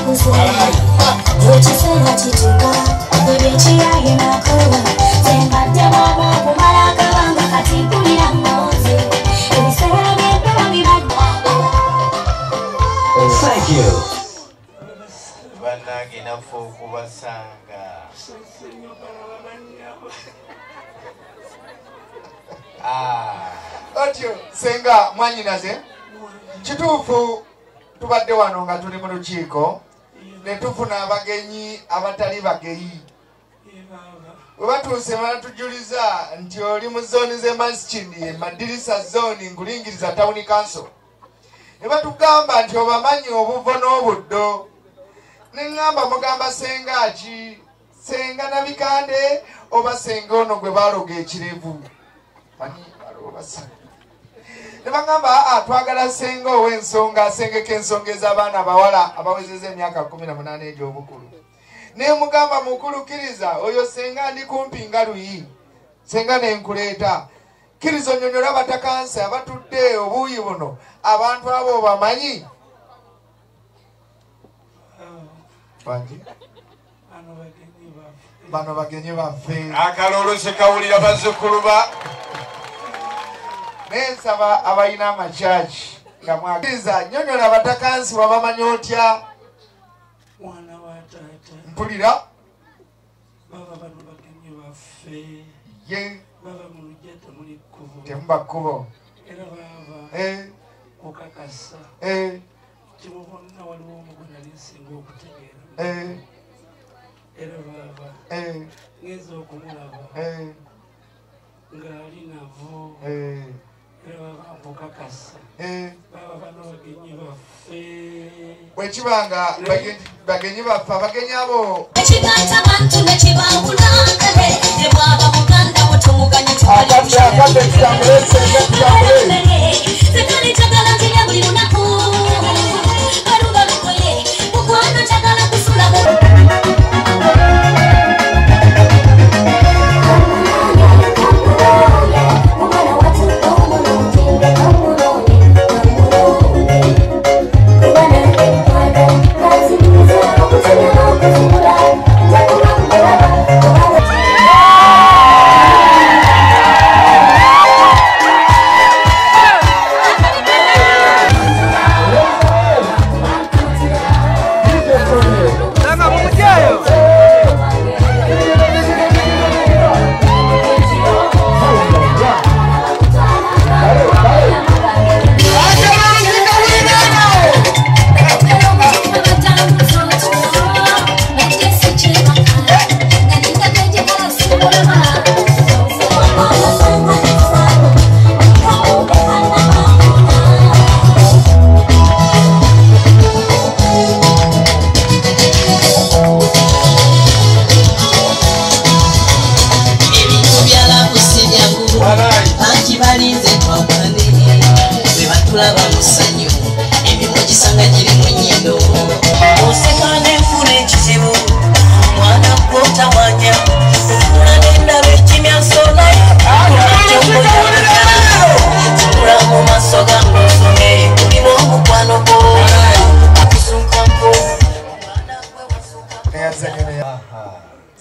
Thank you. Otyo senga mwanyinaze kituufu tubadde wano nga tuli mu lukiiko ne tufuna abagenyi abatali bageyi bwe batuuse banatujuliza nti oli mu zooni z'emasjidi madirisa zooni ngulingiriza town council ne batugamba nti obamanyi obuvo n'obuddo ne ŋŋamba mugamba senga ki senga nabikande oba senga ono gwe baaloga ekirevu ne bagamba twagala senga ow'ensonga asengeko ensonga ez'abaana abawala abawezeza emyaka 18 egy'obukulu ne mugamba mukulukiriza oyo senga ndi kumpi nga luyi senga nenkuleeta kkiriza onyonyola abatakansi abatudde obuuyi buno abantu abo bamanyi bano bagenyi baffe akalolo sekawulira bazzukulu ba nensaba abalina amakyaki nga mwakiriza nyonyola abatakansi wabamanyi otya mwana wa taata mpulira baba bano bagenyi baffe ye baba mu lujja temuli kkubo temuba kkubo era baba kukakasa kimu bonna waliwo omugo nali nsinga okutegeera era baba ngenza okumulaba ng'ali navo era baba nkukakasa baba bano bagenyi baffe bwekibanga bagenyi baffe abagenyi abo ekiganta bantu nekibangulangale nebwaba muganda botomuganya sekali kyagala nzirya buli lunaku kalugalukoye mukwano kyagala kusulamu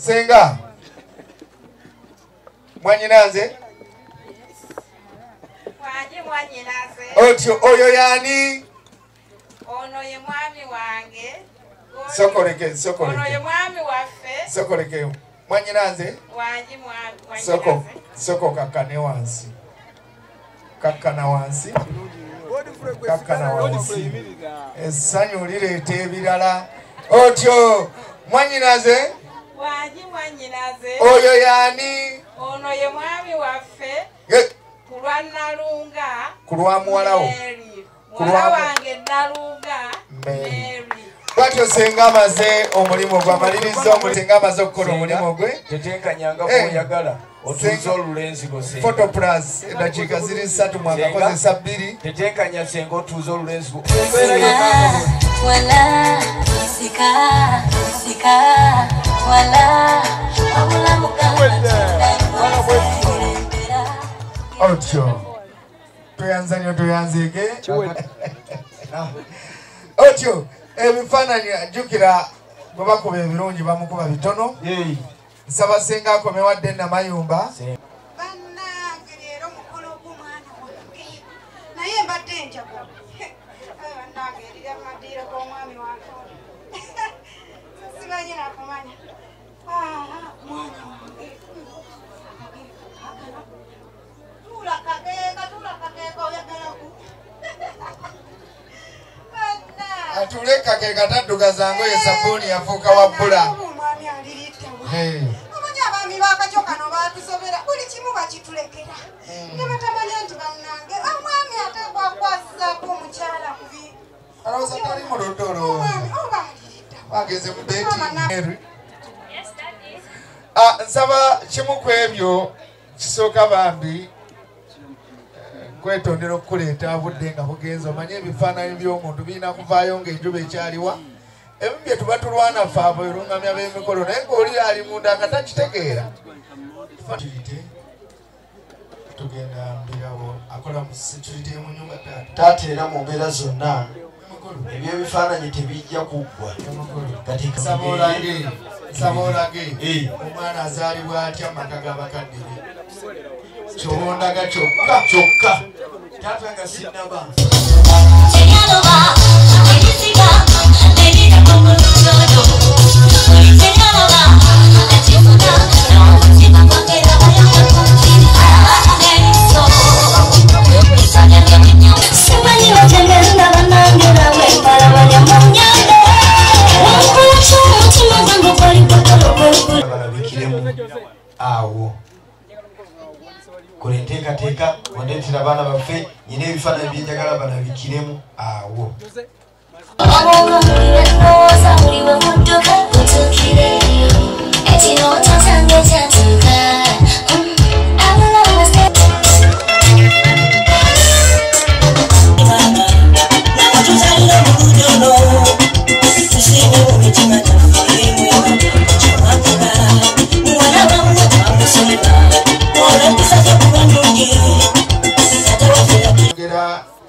senga mwanyinaze otyo oyo yani ono ye mwami wange sokoleke mwami waffe sokoleke mwanyinaze wangi mwami soko kakane wansi kakkana wansi essanyu lireeta ebirala otyo mwanyinaze wangi mwanyinaze oyo yani ono ye mwami waffe kulwa Nalunga kulwa muwalawo muwala wange Nalunga Mary bwatyo senga amaze omulimu gwe amaliriza senga amaze okukola omulimu gwe tetenkanyanga bw'oyagala otuuza olulenzi lwo photo plus eddakiika ziri 3 mwakakozesa 2 tetenkanya senga otuuza olulenzi lwo wala sika wala obulamu otyo toyanza nnyo toyanzeege otyo ebifaananyi ajjukira bwe bakuba ebirungi bamukuba bitono nsaba senga akomewadde Namayumba bannange leero mukolo gw'omwana wange naye mbadde njagala bannange erira amadiiro g'omwami wange simanyi nakumanya mwana wange tula kakeeka oyagalaku atule kakeeka taddugaza ngoye sabbuuni yafuuka wabbula omwami alirittawa omanyi abaami bakakyo kano batusobera buli kimu bakitulekera ne batamanya nti bannange omwami atekwakwasizaako omukyala kubi alowooza tali mu ludolo omwami oba alirittawa bageze mu beeti nsaba kimu ku ebyo kisooka bambi kwetondera okukuleeta budde nga bugenze omanye ebifaananyi by'omuntu birina kuvaayo ng'enjuba ekyaliwa ebimu bye tuba tulwana fe abo erungamya b'emikolo naye ng'oli ali munda nga takitegeera tugenda mbirawo akola mu security mu nyumba taata era mu mbeera zonna ebyo ebifaananyi tebijja kuggwa nsaba olage omwana azaalibwa atya maka g'abakadde be kyobondaga kyokka taata nga sinnaba awo kole nteekateeka ondeetera abaana baffe nyina ebifaananyi byenjagala banabikiremu awo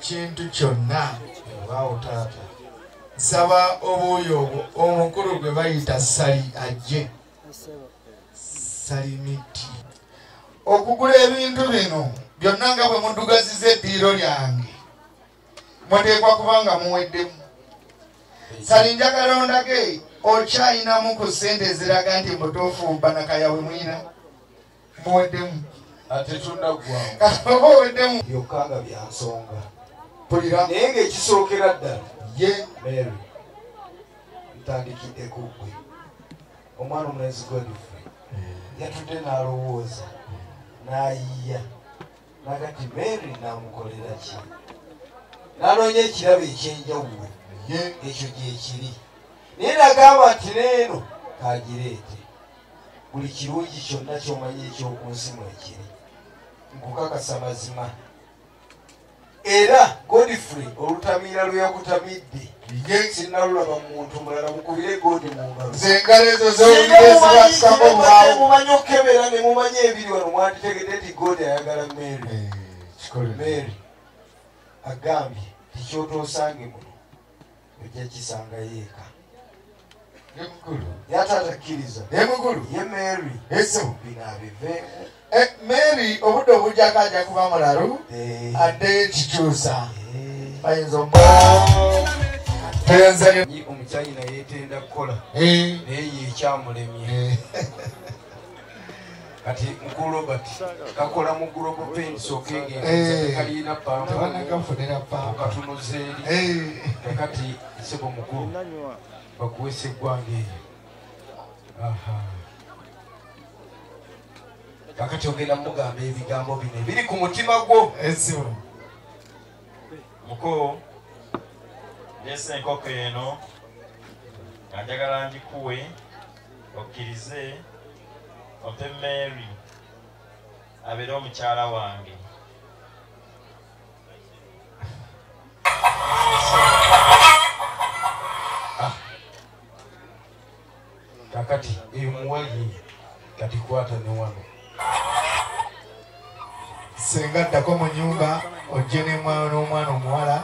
kintu kyonna waawo taata nsaba obuuyo obwo omukulu gwe bayita sali ajje salimiti okugula ebintu bino byonna nga bwe mudugaziza eddiiro lyange muteekwa kubanga muweddemu sali njagala ondage okyayinamu ku ssente eziraga nti mutuufu banakayawe mwina muweddemu ate tunnaggwamu katoba oweddemu byokka nga byansonga pulira naye ng'ekisookera ddala ye Mary ntandikiddeko gwe omwana omulenzi Godfrey yatudde n'alowooza n'ayiya nagati Mary naamukolera ki n'anoonya ekirabo ekyenjawulo ekyo gyekiri naye nagamba nti neeno kagireete buli kirungi kyonna ky'omanyi ekyokunsi mwekiri nkukakasa mazima era Godfrey olutamiira lwe yakutamidde sinnalulaba muntu mulala mukubire godi mu ngalo engalo ezo zowulirezibasako mumanyi okukebera ne mumanyi ebiri wano mwanditegedde nti godi ayagala Mary agambye tikyotoosange muno ojja kisangayo eka yatatakkiriza ye Mary bino abiveemu Mary obudde obujjako ajja kuba mulalu addeyo ekikyusa bayinza omukyayina yeetenda kukola naye yekyamulemye kati mukulu Robert kakola mu Global Paints okengekaliina pamukatunuza eri kakati sebo mukulu bakuwesa eggwanga eyo kakati ogenda mugamba ebigambo bino biri ku mutima gwo muko lesa enkoko eno njagala ngikuwe okkirize ope Mary abeere omukyala wange kakati emuwali kati kwata ne wano senga ddako mu nyumba ojje n'omwana omuwala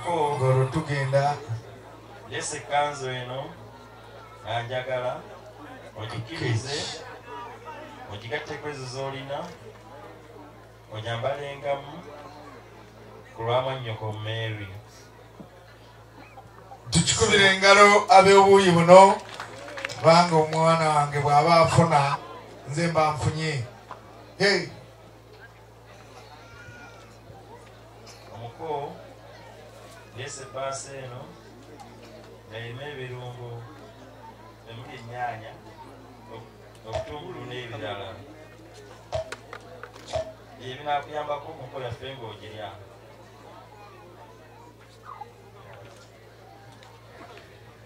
omuko ng'olwo tugenda leese ekkanzu eno anjagala ogikirize ogigatteko ezo z'olina onyambalengamu ku lwa mwannyoko Mary. tukikubira engalo ab'obuuyi buno kubanga omwana wange bw'aba afuna nze mba nfunye. Omuko leese ebbaasa eno erimu ebirungo emuli ennyaanya obutungulu n'ebirala ebinaakuyambako omuko yaffe ng'ogirya.